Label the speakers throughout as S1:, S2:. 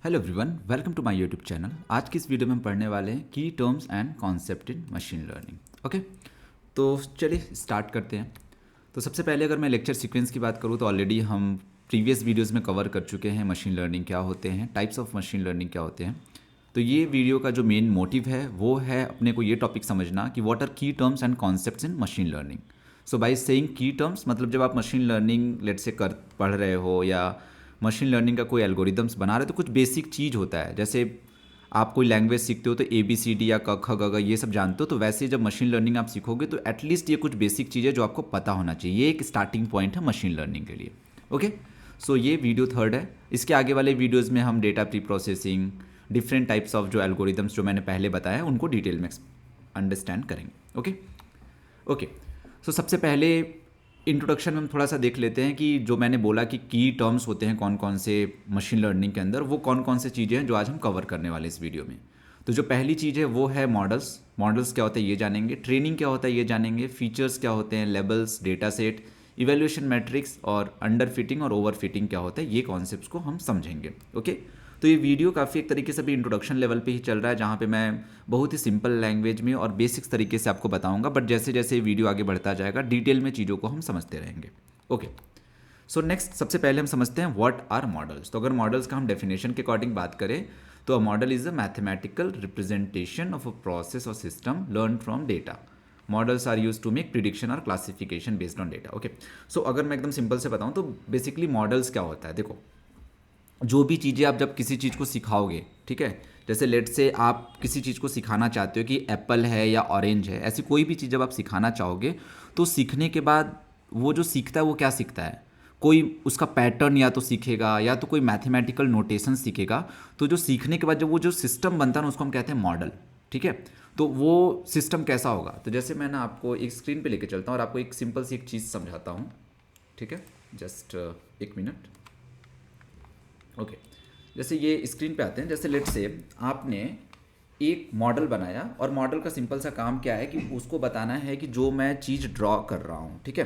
S1: Hello everyone, welcome to my YouTube channel. आज की इस वीडियो में हम पढ़ने वाले हैं की terms and concept in machine learning. Okay, तो चलिए स्टार्ट करते हैं। तो सबसे पहले अगर मैं लेक्चर सीक्वेंस की बात करूँ तो ऑलरेडी हम प्रीवियस वीडियोज़ में कवर कर चुके हैं मशीन लर्निंग क्या होते हैं, टाइप्स ऑफ मशीन लर्निंग क्या होते हैं। तो ये वीडियो का जो मेन मोटिव है वो है अपने को ये टॉपिक समझना कि व्हाट आर की terms and concepts in machine learning. So by saying की टर्म्स मतलब जब आप मशीन लर्निंग लेट से कर पढ़ रहे हो या मशीन लर्निंग का कोई एल्गोरिदम्स बना रहे हो तो कुछ बेसिक चीज़ होता है। जैसे आप कोई लैंग्वेज सीखते हो तो ABCD या क ख ग घ ये सब जानते हो, तो वैसे जब मशीन लर्निंग आप सीखोगे तो एटलीस्ट ये कुछ बेसिक चीज़ें जो आपको पता होना चाहिए। ये एक स्टार्टिंग पॉइंट है मशीन लर्निंग के लिए। ओके, सो ये वीडियो थर्ड है। इसके आगे वाले वीडियोज़ में हम data pre processing, different types of जो एल्गोरिदम्स जो मैंने पहले बताया उनको डिटेल में अंडरस्टैंड करेंगे। ओके ओके, सो सबसे पहले इंट्रोडक्शन में हम थोड़ा सा देख लेते हैं कि जो मैंने बोला कि की टर्म्स होते हैं कौन कौन से मशीन लर्निंग के अंदर, वो कौन कौन से चीज़ें हैं जो आज हम कवर करने वाले इस वीडियो में। तो जो पहली चीज़ है वो है मॉडल्स। मॉडल्स क्या होता है ये जानेंगे, ट्रेनिंग क्या होता है ये जानेंगे, फीचर्स क्या होते हैं, labels, data set, evaluation matrix और अंडर फिटिंग और ओवर फिटिंग क्या होता है, ये कॉन्सेप्ट्स को हम समझेंगे। ओके, तो ये वीडियो काफ़ी एक तरीके से भी इंट्रोडक्शन लेवल पे ही चल रहा है, जहाँ पे मैं बहुत ही सिंपल लैंग्वेज में और बेसिक्स तरीके से आपको बताऊंगा, बट जैसे जैसे वीडियो आगे बढ़ता जाएगा डिटेल में चीज़ों को हम समझते रहेंगे। ओके, सो नेक्स्ट सबसे पहले हम समझते हैं व्हाट आर मॉडल्स। तो अगर मॉडल्स का हम डेफिनेशन के अकॉर्डिंग बात करें तो a model is a mathematical representation of a process or system learn from data. Models are use to make prediction or classification based on data. Okay, so अगर मैं एकदम सिंपल से बताऊँ तो बेसिकली मॉडल्स क्या होता है, देखो जो भी चीज़ें आप जब किसी चीज़ को सिखाओगे, ठीक है, जैसे लेट से आप किसी चीज़ को सिखाना चाहते हो कि एप्पल है या ऑरेंज है, ऐसी कोई भी चीज़ जब आप सिखाना चाहोगे तो सीखने के बाद वो जो सीखता है वो क्या सीखता है, कोई उसका पैटर्न या तो सीखेगा या तो कोई मैथमेटिकल नोटेशन सीखेगा। तो जो सीखने के बाद जब वो जो सिस्टम बनता है ना उसको हम कहते हैं मॉडल। ठीक है, तो वो सिस्टम कैसा होगा, तो जैसे मैं ना आपको एक स्क्रीन पे लेके चलता हूँ और आपको एक सिंपल सी एक चीज़ समझाता हूँ। ठीक है, जस्ट एक मिनट। ओके, जैसे ये स्क्रीन पे आते हैं, जैसे लेट से आपने एक मॉडल बनाया और मॉडल का सिंपल सा काम क्या है कि उसको बताना है कि जो मैं चीज़ ड्रॉ कर रहा हूँ, ठीक है,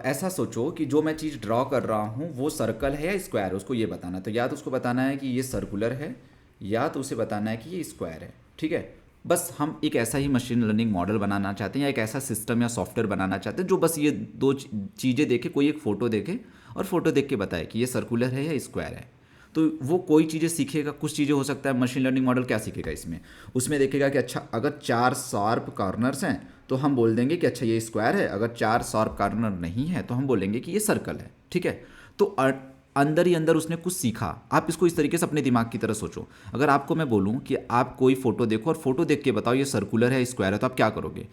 S1: ऐसा सोचो कि जो मैं चीज़ ड्रॉ कर रहा हूँ वो सर्कल है या स्क्वायर है, उसको ये बताना है। तो या तो उसको बताना है कि ये सर्कुलर है या तो उसे बताना है कि ये स्क्वायर है। ठीक है, बस हम एक ऐसा ही मशीन लर्निंग मॉडल बनाना चाहते हैं या एक ऐसा सिस्टम या सॉफ्टवेयर बनाना चाहते हैं जो बस ये दो चीज़ें देखे, कोई एक फ़ोटो देखे और फोटो देख के बताए कि ये सर्कुलर है या स्क्वायर है। तो वो कोई चीज़ें सीखेगा, कुछ चीज़ें हो सकता है मशीन लर्निंग मॉडल क्या सीखेगा इसमें, उसमें देखेगा कि अच्छा अगर 4 शार्प कॉर्नर्स हैं तो हम बोल देंगे कि अच्छा ये स्क्वायर है, अगर 4 शार्प कॉर्नर नहीं है तो हम बोलेंगे कि ये सर्कल है। ठीक है, तो अंदर ही अंदर उसने कुछ सीखा। आप इसको इस तरीके से अपने दिमाग की तरह सोचो, अगर आपको मैं बोलूँ कि आप कोई फोटो देखो और फोटो देख के बताओ ये सर्कुलर है स्क्वायर है, तो आप क्या करोगे,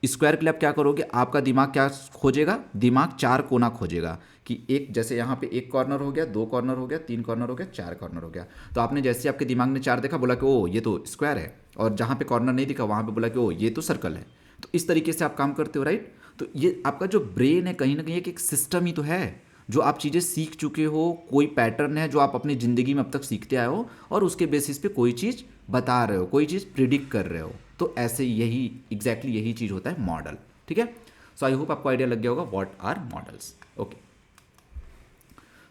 S1: स्क्वायर के लिए आप क्या करोगे, आपका दिमाग क्या खोजेगा, दिमाग 4 कोना खोजेगा कि एक जैसे यहाँ पे एक कॉर्नर हो गया, 2 कॉर्नर हो गया, 3 कॉर्नर हो गया, 4 कॉर्नर हो गया। तो आपने जैसे आपके दिमाग ने 4 देखा बोला कि ओ ये तो स्क्वायर है, और जहाँ पे कॉर्नर नहीं दिखा वहाँ पे बोला कि ओ ये तो सर्कल है। तो इस तरीके से आप काम करते हो, राइट। तो ये आपका जो ब्रेन है कहीं ना कहीं एक सिस्टम ही तो है, जो आप चीज़ें सीख चुके हो, कोई पैटर्न है जो आप अपनी ज़िंदगी में अब तक सीखते आए हो और उसके बेसिस पे कोई चीज़ बता रहे हो, कोई चीज़ प्रिडिक्ट कर रहे हो। तो ऐसे यही एग्जैक्टली यही चीज़ होता है मॉडल। ठीक है, सो आई होप आपको आइडिया लग गया होगा व्हाट आर मॉडल्स। ओके,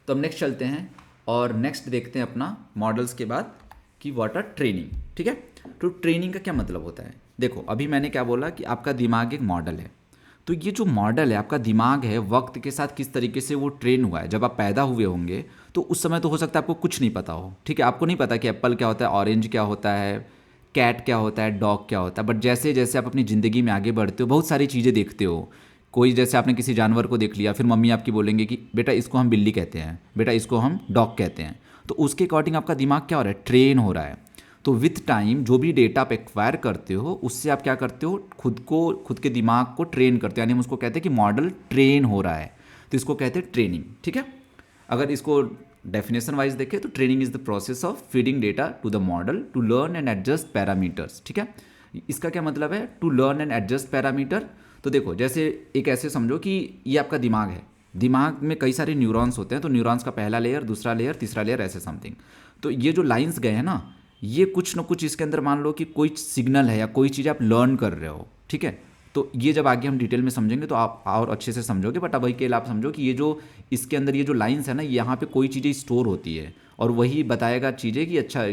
S1: तो हम नेक्स्ट चलते हैं और नेक्स्ट देखते हैं अपना मॉडल्स के बाद कि व्हाट आर ट्रेनिंग। ठीक है, तो ट्रेनिंग का क्या मतलब होता है, देखो अभी मैंने क्या बोला कि आपका दिमाग एक मॉडल है। तो ये जो मॉडल है आपका दिमाग है, वक्त के साथ किस तरीके से वो ट्रेन हुआ है। जब आप पैदा हुए होंगे तो उस समय तो हो सकता है आपको कुछ नहीं पता हो, ठीक है, आपको नहीं पता कि एप्पल क्या होता है, ऑरेंज क्या होता है, कैट क्या होता है, डॉग क्या होता है। बट जैसे जैसे आप अपनी ज़िंदगी में आगे बढ़ते हो बहुत सारी चीज़ें देखते हो, कोई जैसे आपने किसी जानवर को देख लिया, फिर मम्मी आपकी बोलेंगे कि बेटा इसको हम बिल्ली कहते हैं, बेटा इसको हम डॉग कहते हैं। तो उसके अकॉर्डिंग आपका दिमाग क्या हो रहा है, ट्रेन हो रहा है। तो विथ टाइम जो भी डेटा आप एक्वायर करते हो उससे आप क्या करते हो, खुद के दिमाग को ट्रेन करते हो, यानी हम उसको कहते हैं कि मॉडल ट्रेन हो रहा है। तो इसको कहते हैं ट्रेनिंग। ठीक है, अगर इसको डेफिनेशन वाइज देखें तो training is the process of feeding data to the model to learn and adjust parameters. ठीक है, इसका क्या मतलब है, to learn and adjust parameter. तो देखो जैसे एक ऐसे समझो कि ये आपका दिमाग है, दिमाग में कई सारे न्यूरॉन्स होते हैं, तो न्यूरॉन्स का पहला लेयर, दूसरा लेयर, तीसरा लेयर, ऐसे समथिंग। तो ये जो लाइंस गए हैं ना, ये कुछ ना कुछ इसके अंदर मान लो कि कोई सिग्नल है या कोई चीज़ आप लर्न कर रहे हो। ठीक है, तो ये जब आगे हम डिटेल में समझेंगे तो आप और अच्छे से समझोगे, बट अभी के लिए आप समझो कि ये जो इसके अंदर ये जो लाइंस है ना, यहाँ पे कोई चीज़ें स्टोर होती है और वही बताएगा चीज़ें कि अच्छा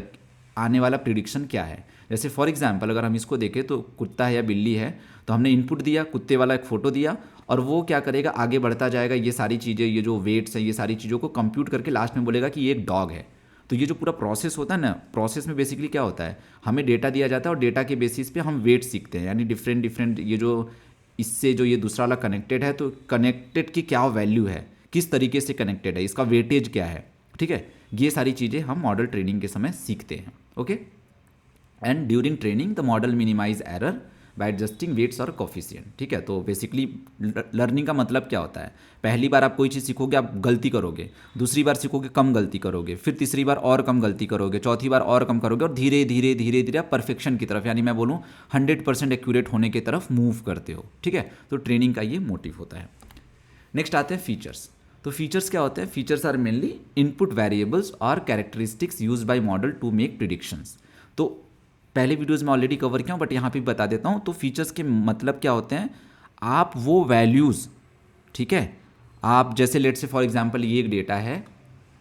S1: आने वाला प्रिडिक्शन क्या है। जैसे फॉर एग्जांपल अगर हम इसको देखें तो कुत्ता है या बिल्ली है, तो हमने इनपुट दिया, कुत्ते वाला एक फ़ोटो दिया, और वो क्या करेगा, आगे बढ़ता जाएगा, ये सारी चीज़ें, ये जो वेट्स हैं, ये सारी चीज़ों को कंप्यूट करके लास्ट में बोलेगा कि ये एक डॉग है। तो ये जो पूरा प्रोसेस होता है ना, प्रोसेस में बेसिकली क्या होता है, हमें डेटा दिया जाता है और डेटा के बेसिस पे हम वेट सीखते हैं, यानी डिफरेंट डिफरेंट ये जो इससे जो ये दूसरा वाला कनेक्टेड है, तो कनेक्टेड की क्या वैल्यू है, किस तरीके से कनेक्टेड है, इसका वेटेज क्या है, ठीक है। ये सारी चीज़ें हम मॉडल ट्रेनिंग के समय सीखते हैं। Okay, and during training the model minimize error by adjusting weights और कोफिशिएंट, ठीक है। तो बेसिकली लर्निंग का मतलब क्या होता है, पहली बार आप कोई चीज़ सीखोगे आप गलती करोगे, दूसरी बार सीखोगे कम गलती करोगे, फिर तीसरी बार और कम गलती करोगे, चौथी बार और कम करोगे, और धीरे धीरे धीरे धीरे आप परफेक्शन की तरफ, यानी मैं बोलूँ 100% एक्यूरेट होने की तरफ मूव करते हो, ठीक है। तो ट्रेनिंग का ये मोटिव होता है। नेक्स्ट आते हैं फीचर्स। तो फीचर्स क्या होते हैं, features are mainly input variables or characteristics use by model to make predictions. तो पहले वीडियोज़ में ऑलरेडी कवर किया हूँ, बट यहाँ पे बता देता हूँ। तो फीचर्स के मतलब क्या होते हैं, आप वो वैल्यूज़, ठीक है, आप जैसे लेट से फॉर एग्जांपल ये एक डेटा है,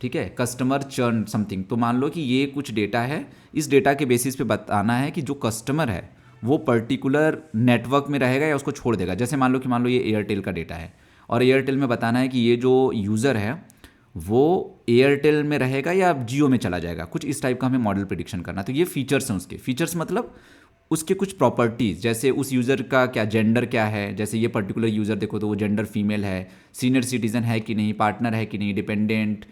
S1: ठीक है, कस्टमर चर्न समथिंग, तो मान लो कि ये कुछ डेटा है, इस डेटा के बेसिस पे बताना है कि जो कस्टमर है वो पर्टिकुलर नेटवर्क में रहेगा या उसको छोड़ देगा। जैसे मान लो ये एयरटेल का डेटा है और एयरटेल में बताना है कि ये जो यूज़र है वो एयरटेल में रहेगा या जियो में चला जाएगा, कुछ इस टाइप का हमें मॉडल प्रिडिक्शन करना। तो ये फीचर्स हैं उसके। फीचर्स मतलब उसके कुछ प्रॉपर्टीज़, जैसे उस यूज़र का क्या जेंडर क्या है, जैसे ये पर्टिकुलर यूज़र देखो तो वो जेंडर फीमेल है, सीनियर सिटीज़न है कि नहीं, पार्टनर है कि नहीं, डिपेंडेंट,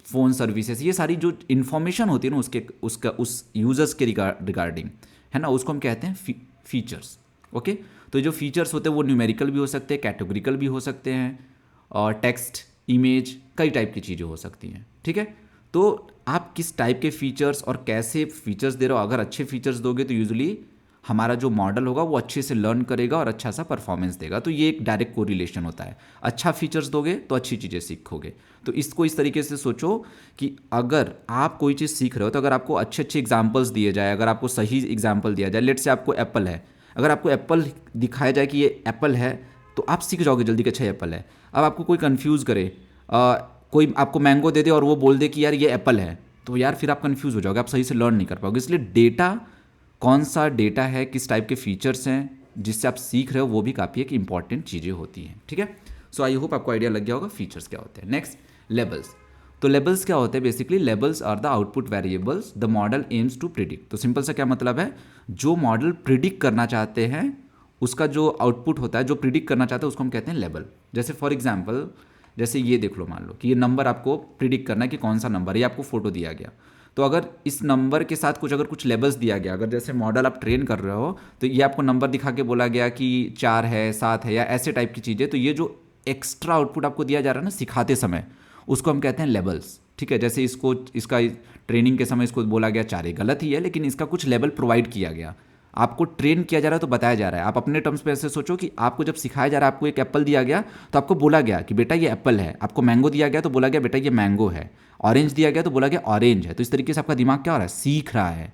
S1: फ़ोन सर्विसेज, ये सारी जो इन्फॉर्मेशन होती है ना उसका उस यूज़र्स के रिगार्डिंग, है ना, उसको हम कहते हैं फीचर्स। ओके, तो जो फीचर्स होते हैं वो न्यूमेरिकल भी हो सकते हैं, कैटेगोरिकल भी हो सकते हैं, और टेक्स्ट, इमेज, कई टाइप की चीज़ें हो सकती हैं, ठीक है। तो आप किस टाइप के फीचर्स और कैसे फीचर्स दे रहे हो, अगर अच्छे फीचर्स दोगे तो यूजुअली हमारा जो मॉडल होगा वो अच्छे से लर्न करेगा और अच्छा सा परफॉर्मेंस देगा। तो ये एक डायरेक्ट कोरिलेशन होता है, अच्छा फीचर्स दोगे तो अच्छी चीज़ें सीखोगे। तो इसको इस तरीके से सोचो कि अगर आप कोई चीज़ सीख रहे हो तो अगर आपको अच्छे अच्छे एग्जाम्पल्स दिए जाए, अगर आपको सही एग्जाम्पल दिया जाए, लेट से आपको एप्पल है, अगर आपको एप्पल दिखाया जाए कि ये एप्पल है तो आप सीख जाओगे जल्दी कि अच्छा ये एप्पल है। अब आपको कोई कंफ्यूज करे, कोई आपको मैंगो दे दे और वो बोल दे कि यार ये एप्पल है, तो यार फिर आप कंफ्यूज हो जाओगे, आप सही से लर्न नहीं कर पाओगे। इसलिए डेटा, कौन सा डेटा है, किस टाइप के फीचर्स हैं जिससे आप सीख रहे हो, वो भी काफ़ी एक इंपॉर्टेंट चीज़ें होती हैं, ठीक है। सो आई होप आपको आइडिया लग गया होगा फीचर्स क्या होते हैं। Next, labels. तो लेबल्स क्या होते हैं, basically labels are the output variables the model aims to predict. तो सिंपल सा क्या मतलब है, जो मॉडल प्रिडिक्ट करना चाहते हैं उसका जो आउटपुट होता है, जो प्रिडिक्ट करना चाहते हैं उसको हम कहते हैं लेबल। जैसे फॉर एग्जांपल, जैसे ये देख लो, मान लो कि ये नंबर आपको प्रिडिक्ट करना है कि कौन सा नंबर है, ये आपको फोटो दिया गया, तो अगर इस नंबर के साथ कुछ लेबल्स दिया गया, अगर जैसे मॉडल आप ट्रेन कर रहे हो तो ये आपको नंबर दिखा के बोला गया कि 4 है, 7 है, या ऐसे टाइप की चीज़ें, तो ये जो एक्स्ट्रा आउटपुट आपको दिया जा रहा है ना सिखाते समय, उसको हम कहते हैं लेबल्स, ठीक है। जैसे इसका ट्रेनिंग के समय इसको बोला गया 4, गलत ही है लेकिन इसका कुछ लेवल प्रोवाइड किया गया, आपको ट्रेन किया जा रहा है तो बताया जा रहा है। आप अपने टर्म्स पे ऐसे सोचो कि आपको जब सिखाया जा रहा है, आपको एक एप्पल दिया गया तो आपको बोला गया कि बेटा ये एप्पल है, आपको मैंगो दिया गया तो बोला गया बेटा ये मैंगो है, ऑरेंज दिया गया तो बोला गया ऑरेंज है। तो इस तरीके से आपका दिमाग क्या हो रहा है, सीख रहा है।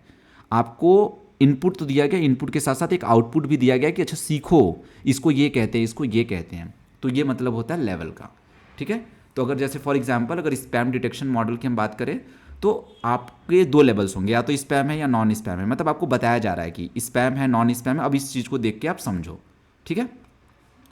S1: आपको इनपुट तो दिया गया, इनपुट के साथ साथ एक आउटपुट भी दिया गया कि अच्छा सीखो, इसको ये कहते हैं, इसको ये कहते हैं। तो ये मतलब होता है लेवल का, ठीक है। तो अगर जैसे फॉर एग्जांपल अगर स्पैम डिटेक्शन मॉडल की हम बात करें तो आपके 2 लेवल्स होंगे, या तो स्पैम है या नॉन स्पैम है, मतलब आपको बताया जा रहा है कि स्पैम है, नॉन स्पैम है। अब इस चीज़ को देख के आप समझो, ठीक है।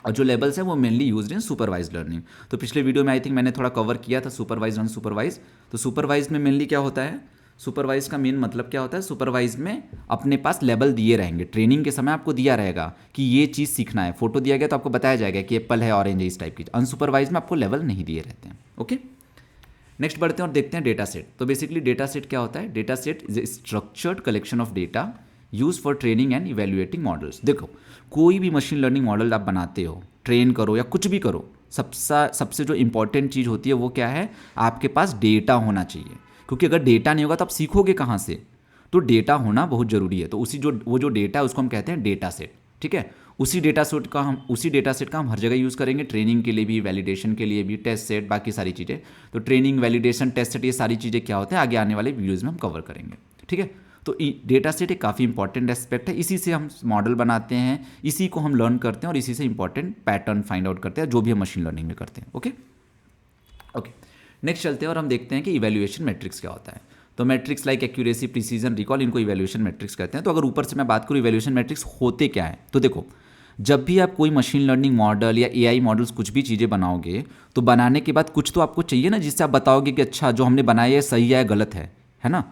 S1: और जो लेवल्स हैं वो mainly used in supervise learning. तो पिछले वीडियो में आई थिंक मैंने थोड़ा कवर किया था सुपरवाइज अनसुपरवाइज। तो सुपरवाइज में मेनली क्या होता है, सुपरवाइज का मेन मतलब क्या होता है, सुपरवाइज में अपने पास लेवल दिए रहेंगे, ट्रेनिंग के समय आपको दिया रहेगा कि ये चीज़ सीखना है, फोटो दिया गया तो आपको बताया जाएगा कि एप्पल है, ऑरेंज है, इस टाइप की। अनसुपरवाइज में आपको लेवल नहीं दिए रहते हैं, ओके। नेक्स्ट बढ़ते हैं और देखते हैं डेटा सेट। तो बेसिकली डेटा सेट क्या होता है, data set is a structured collection of data use for training and evaluating models. देखो, कोई भी मशीन लर्निंग मॉडल आप बनाते हो, ट्रेन करो या कुछ भी करो, सबसे जो इंपॉर्टेंट चीज़ होती है वो क्या है, आपके पास डेटा होना चाहिए। क्योंकि अगर डेटा नहीं होगा तो आप सीखोगे कहाँ से, तो डेटा होना बहुत ज़रूरी है। तो वो जो डेटा है उसको हम कहते हैं डेटा सेट, ठीक है। उसी डेटा सेट का हम हर जगह यूज़ करेंगे, ट्रेनिंग के लिए भी, वैलिडेशन के लिए भी, टेस्ट सेट, बाकी सारी चीज़ें। तो ट्रेनिंग, वैलिडेशन, टेस्ट सेट, ये सारी चीज़ें क्या होते हैं आगे आने वाले वीडियोज़ में हम कवर करेंगे, ठीक है। तो डेटा सेट एक काफ़ी इंपॉर्टेंट एस्पेक्ट है, इसी से हम मॉडल बनाते हैं, इसी को हम लर्न करते हैं और इसी से इंपॉर्टेंट पैटर्न फाइंड आउट करते हैं, जो भी हम मशीन लर्निंग में करते हैं। ओके ओके, नेक्स्ट चलते हैं और हम देखते हैं कि इवैल्यूएशन मैट्रिक्स क्या होता है। तो matrix like accuracy, precision, recall, इनको इवैल्यूएशन मैट्रिक्स कहते हैं। तो अगर ऊपर से मैं बात करूँ इवैल्यूएशन मैट्रिक्स होते क्या है, तो देखो जब भी आप कोई मशीन लर्निंग मॉडल या एआई मॉडल्स कुछ भी चीज़ें बनाओगे, तो बनाने के बाद कुछ तो आपको चाहिए ना, जिससे आप बताओगे कि अच्छा जो हमने बनाया है सही है गलत है ना।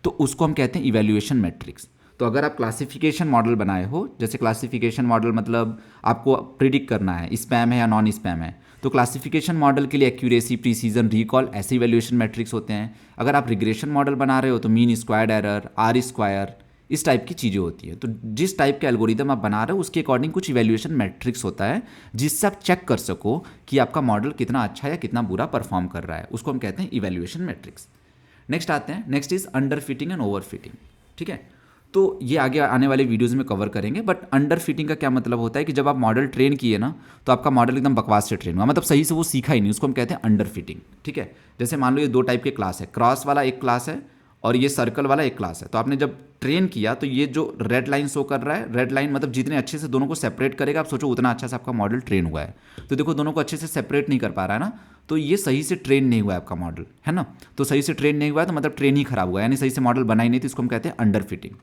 S1: तो उसको हम कहते हैं इवैल्यूएशन मैट्रिक्स। तो अगर आप क्लासिफिकेशन मॉडल बनाए हो, जैसे क्लासिफिकेशन मॉडल मतलब आपको प्रिडिक्ट करना है स्पैम है या नॉन स्पैम है, तो क्लासिफिकेशन मॉडल के लिए एक्यूरेसी, प्रिसीजन, रिकॉल ऐसे इवैल्यूएशन मैट्रिक्स होते हैं। अगर आप रिग्रेशन मॉडल बना रहे हो तो mean squared error, R square, इस टाइप की चीज़ें होती है। तो जिस टाइप के एल्गोरिदम आप बना रहे हो उसके अकॉर्डिंग कुछ इवैल्यूएशन मैट्रिक्स होता है, जिससे आप चेक कर सको कि आपका मॉडल कितना अच्छा या कितना बुरा परफॉर्म कर रहा है, उसको हम कहते हैं इवैल्यूएशन मैट्रिक्स। नेक्स्ट आते हैं, next is under fitting and over fitting. ठीक है, तो ये आगे आने वाले वीडियोज़ में कवर करेंगे। बट अंडर फिटिंग का क्या मतलब होता है कि जब आप मॉडल ट्रेन किए ना, तो आपका मॉडल एकदम बकवास से ट्रेन हुआ, मतलब सही से वो सीखा ही नहीं, उसको हम कहते हैं अंडर फिटिंग। ठीक है, जैसे मान लो ये दो टाइप के क्लास है, क्रॉस वाला एक क्लास है और ये सर्कल वाला एक क्लास है। तो आपने जब ट्रेन किया तो ये जो रेड लाइन शो कर रहा है, रेड लाइन मतलब जितने अच्छे से दोनों को सेपरेट करेगा, आप सोचो उतना अच्छा से आपका मॉडल ट्रेन हुआ है। तो देखो दोनों को अच्छे से सेपरेट नहीं कर पा रहा है ना, तो ये सही से ट्रेन नहीं हुआ है आपका मॉडल, है ना। तो सही से ट्रेन नहीं हुआ है तो मतलब ट्रेन ही खराब हुआ है, यानी सही से मॉडल बना ही नहीं, तो इसको हम कहते हैं अंडर फिटिंग।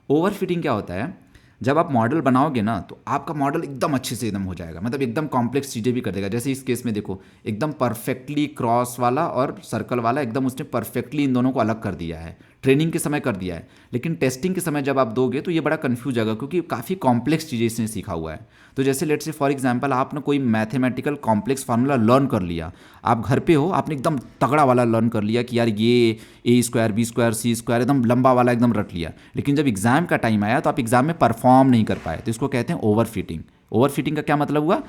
S1: ओवर फिटिंग क्या होता है, जब आप मॉडल बनाओगे ना तो आपका मॉडल एकदम अच्छे से एकदम हो जाएगा, मतलब एकदम कॉम्प्लेक्स चीज़ें भी कर देगा। जैसे इस केस में देखो एकदम परफेक्टली क्रॉस वाला और सर्कल वाला एकदम उसने परफेक्टली इन दोनों को अलग कर दिया है, ट्रेनिंग के समय कर दिया है। लेकिन टेस्टिंग के समय जब आप दोगे तो ये बड़ा कंफ्यूज होगा, क्योंकि काफ़ी कॉम्प्लेक्स चीज़ें इसने सीखा हुआ है। तो जैसे लेट्स से फॉर एग्जांपल आपने कोई मैथमेटिकल कॉम्प्लेक्स फार्मूला लर्न कर लिया, आप घर पे हो, आपने एकदम तगड़ा वाला लर्न कर लिया कि यार ये ए स्क्वायर बी स्क्वायर सी स्क्वायर एकदम लंबा वाला एकदम रट लिया, लेकिन जब एग्जाम का टाइम आया तो आप एग्जाम में परफॉर्म नहीं कर पाए, तो इसको कहते हैं ओवर फिटिंग। ओवर फिटिंग का क्या मतलब हुआ,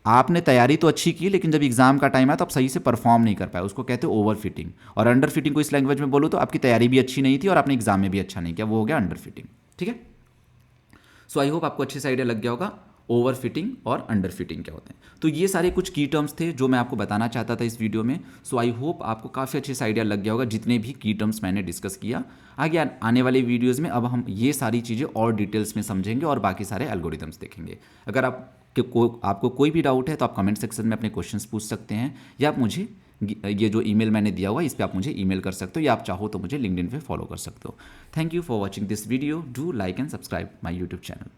S1: आपने तैयारी तो अच्छी की लेकिन जब एग्जाम का टाइम आया तो आप सही से परफॉर्म नहीं कर पाए, उसको कहते हैं ओवर फिटिंग। और अंडर फिटिंग को इस लैंग्वेज में बोलो तो आपकी तैयारी भी अच्छी नहीं थी और आपने एग्जाम में भी अच्छा नहीं किया, वो हो गया अंडर फिटिंग। ठीक है, सो आई होप आपको अच्छे से आइडिया लग गया होगा ओवर फिटिंग और अंडर फिटिंग क्या होते हैं। तो ये सारे कुछ की टर्म्स थे जो मैं आपको बताना चाहता था इस वीडियो में। सो आई होप आपको काफ़ी अच्छे से आइडिया लग गया होगा जितने भी की टर्म्स मैंने डिस्कस किया। आगे आने वाले वीडियोज़ में अब हम ये सारी चीज़ें और डिटेल्स में समझेंगे और बाकी सारे एल्गोरिदम्स देखेंगे। अगर आपको कोई भी डाउट है तो आप कमेंट सेक्शन में अपने क्वेश्चंस पूछ सकते हैं, या आप मुझे ये जो ईमेल मैंने दिया हुआ है इस पर आप मुझे ईमेल कर सकते हो, या आप चाहो तो मुझे लिंक्डइन पे फॉलो कर सकते हो। Thank you for watching this video, do like and subscribe my YouTube channel.